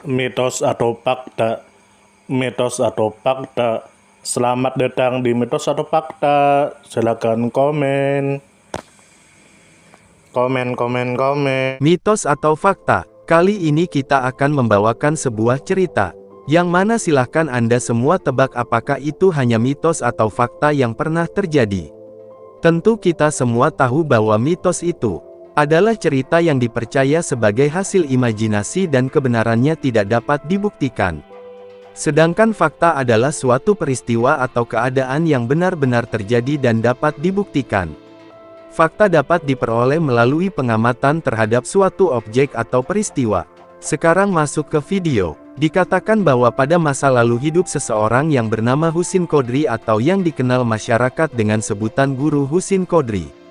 Mitos atau fakta? Mitos atau fakta? Selamat datang di mitos atau fakta. Silakan komen. Komen. Mitos atau fakta? Kali ini kita akan membawakan sebuah cerita, yang mana silahkan Anda semua tebak apakah itu hanya mitos atau fakta yang pernah terjadi. Tentu kita semua tahu bahwa mitos itu adalah cerita yang dipercaya sebagai hasil imajinasi dan kebenarannya tidak dapat dibuktikan. Sedangkan fakta adalah suatu peristiwa atau keadaan yang benar-benar terjadi dan dapat dibuktikan. Fakta dapat diperoleh melalui pengamatan terhadap suatu objek atau peristiwa. Sekarang masuk ke video. Dikatakan bahwa pada masa lalu hidup seseorang yang bernama Husin Qodri atau yang dikenal masyarakat dengan sebutan Guru Husin Qodri.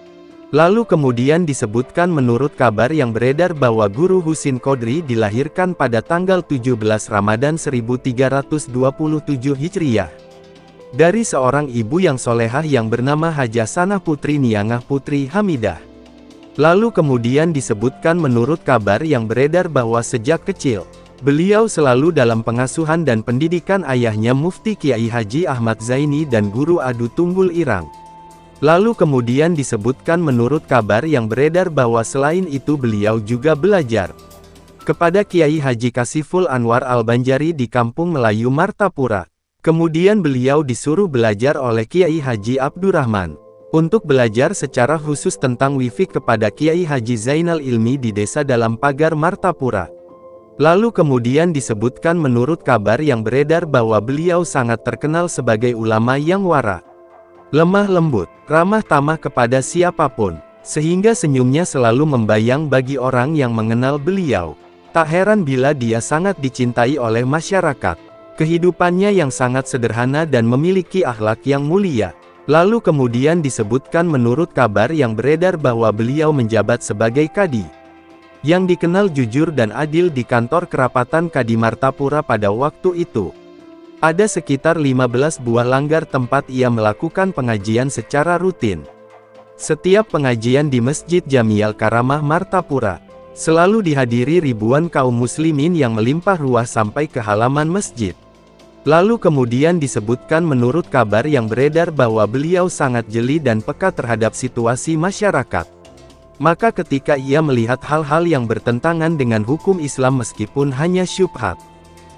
Lalu kemudian disebutkan menurut kabar yang beredar bahwa Guru Husin Qodri dilahirkan pada tanggal 17 Ramadan 1327 Hijriah. Dari seorang ibu yang solehah yang bernama Hajah Sanah Putri Niangah Putri Hamidah. Lalu kemudian disebutkan menurut kabar yang beredar bahwa sejak kecil, beliau selalu dalam pengasuhan dan pendidikan ayahnya Mufti Kiai Haji Ahmad Zaini dan Guru Adu Tunggul Irang. Lalu kemudian disebutkan menurut kabar yang beredar bahwa selain itu beliau juga belajar kepada Kiai Haji Kasiful Anwar Al-Banjari di Kampung Melayu Martapura. Kemudian beliau disuruh belajar oleh Kiai Haji Abdurrahman untuk belajar secara khusus tentang wifik kepada Kiai Haji Zainal Ilmi di desa Dalam Pagar Martapura. Lalu kemudian disebutkan menurut kabar yang beredar bahwa beliau sangat terkenal sebagai ulama yang wara, lemah lembut, ramah tamah kepada siapapun, sehingga senyumnya selalu membayang bagi orang yang mengenal beliau. Tak heran bila dia sangat dicintai oleh masyarakat. Kehidupannya yang sangat sederhana dan memiliki akhlak yang mulia. Lalu kemudian disebutkan menurut kabar yang beredar bahwa beliau menjabat sebagai kadi, yang dikenal jujur dan adil di kantor kerapatan Kadi Martapura pada waktu itu. Ada sekitar 15 buah langgar tempat ia melakukan pengajian secara rutin. Setiap pengajian di Masjid Jamial Karamah Martapura selalu dihadiri ribuan kaum muslimin yang melimpah ruah sampai ke halaman masjid. Lalu kemudian disebutkan menurut kabar yang beredar bahwa beliau sangat jeli dan peka terhadap situasi masyarakat. Maka ketika ia melihat hal-hal yang bertentangan dengan hukum Islam meskipun hanya syubhat,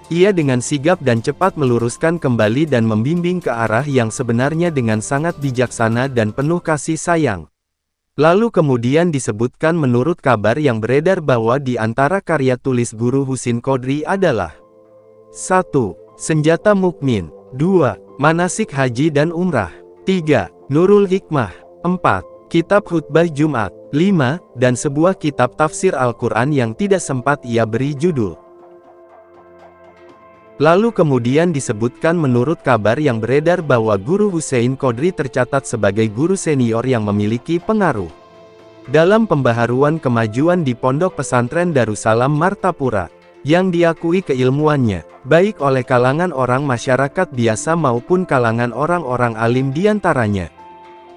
ia dengan sigap dan cepat meluruskan kembali dan membimbing ke arah yang sebenarnya dengan sangat bijaksana dan penuh kasih sayang. Lalu kemudian disebutkan menurut kabar yang beredar bahwa di antara karya tulis Guru Husin Qodri adalah 1. Senjata Mukmin, 2. Manasik Haji dan Umrah, 3. Nurul Hikmah, 4. Kitab Khutbah Jumat, 5. Dan sebuah kitab tafsir Al-Quran yang tidak sempat ia beri judul. Lalu kemudian disebutkan menurut kabar yang beredar bahwa Guru Husin Qodri tercatat sebagai guru senior yang memiliki pengaruh dalam pembaharuan kemajuan di Pondok Pesantren Darussalam Martapura, yang diakui keilmuannya, baik oleh kalangan orang masyarakat biasa maupun kalangan orang-orang alim diantaranya.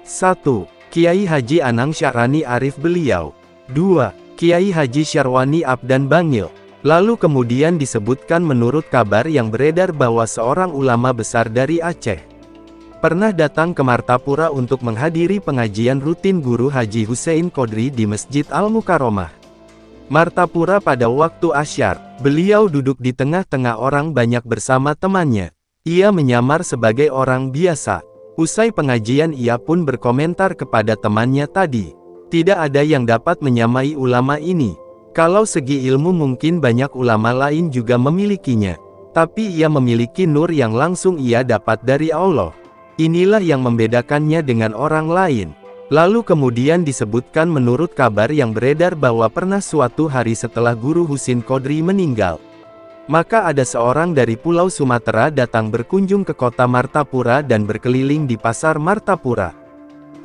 1. Kiai Haji Anang Syarani Arif beliau. 2. Kiai Haji Syarwani Abdan Bangil. Lalu kemudian disebutkan menurut kabar yang beredar bahwa seorang ulama besar dari Aceh pernah datang ke Martapura untuk menghadiri pengajian rutin Guru Haji Husin Qodri di Masjid Al-Mukarromah Martapura pada waktu asyar. Beliau duduk di tengah-tengah orang banyak bersama temannya. Ia menyamar sebagai orang biasa. Usai pengajian ia pun berkomentar kepada temannya tadi. Tidak ada yang dapat menyamai ulama ini. Kalau segi ilmu mungkin banyak ulama lain juga memilikinya. Tapi ia memiliki nur yang langsung ia dapat dari Allah. Inilah yang membedakannya dengan orang lain. Lalu kemudian disebutkan menurut kabar yang beredar bahwa pernah suatu hari setelah Guru Husin Qodri meninggal, maka ada seorang dari Pulau Sumatera datang berkunjung ke kota Martapura dan berkeliling di pasar Martapura.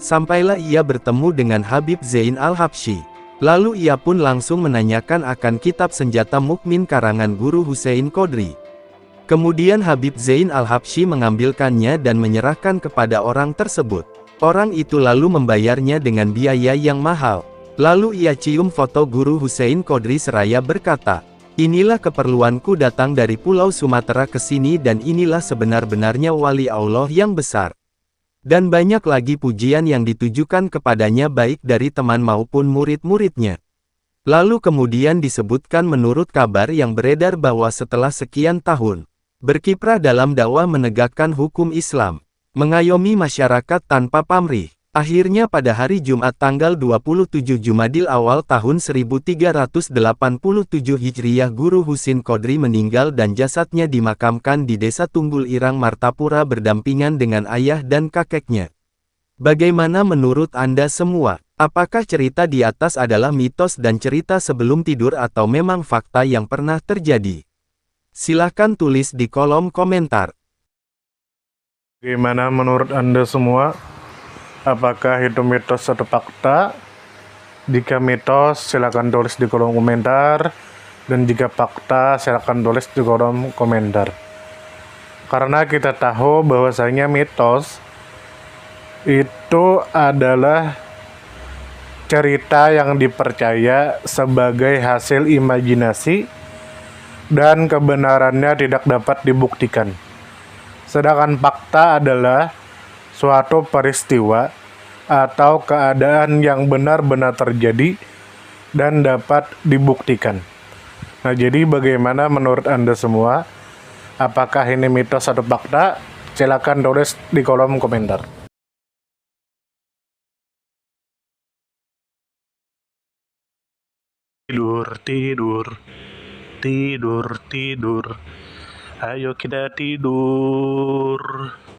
Sampailah ia bertemu dengan Habib Zain Al-Habsyi. Lalu ia pun langsung menanyakan akan kitab Senjata Mukmin karangan Guru Husin Qodri. Kemudian Habib Zain Al-Habsyi mengambilkannya dan menyerahkan kepada orang tersebut. Orang itu lalu membayarnya dengan biaya yang mahal. Lalu ia cium foto Guru Husin Qodri seraya berkata, Inilah keperluanku datang dari Pulau Sumatera ke sini dan inilah sebenar-benarnya wali Allah yang besar. Dan banyak lagi pujian yang ditujukan kepadanya baik dari teman maupun murid-muridnya. Lalu kemudian disebutkan menurut kabar yang beredar bahwa setelah sekian tahun berkiprah dalam dakwah menegakkan hukum Islam, mengayomi masyarakat tanpa pamrih, akhirnya pada hari Jumat tanggal 27 Jumadil Awal tahun 1387 Hijriyah Guru Husin Qodri meninggal dan jasadnya dimakamkan di Desa Tunggul Irang Martapura berdampingan dengan ayah dan kakeknya. Bagaimana menurut Anda semua? Apakah cerita di atas adalah mitos dan cerita sebelum tidur atau memang fakta yang pernah terjadi? Silahkan tulis di kolom komentar. Bagaimana menurut Anda semua? Apakah itu mitos atau fakta? Jika mitos, silakan tulis di kolom komentar. Dan jika fakta, silakan tulis di kolom komentar. Karena kita tahu bahwasanya mitos itu adalah cerita yang dipercaya sebagai hasil imajinasi dan kebenarannya tidak dapat dibuktikan. Sedangkan fakta adalah suatu peristiwa atau keadaan yang benar-benar terjadi dan dapat dibuktikan. Nah, jadi bagaimana menurut Anda semua? Apakah ini mitos atau fakta? Silakan tulis di kolom komentar. Tidur, tidur, tidur, tidur. Ayo kita tidur.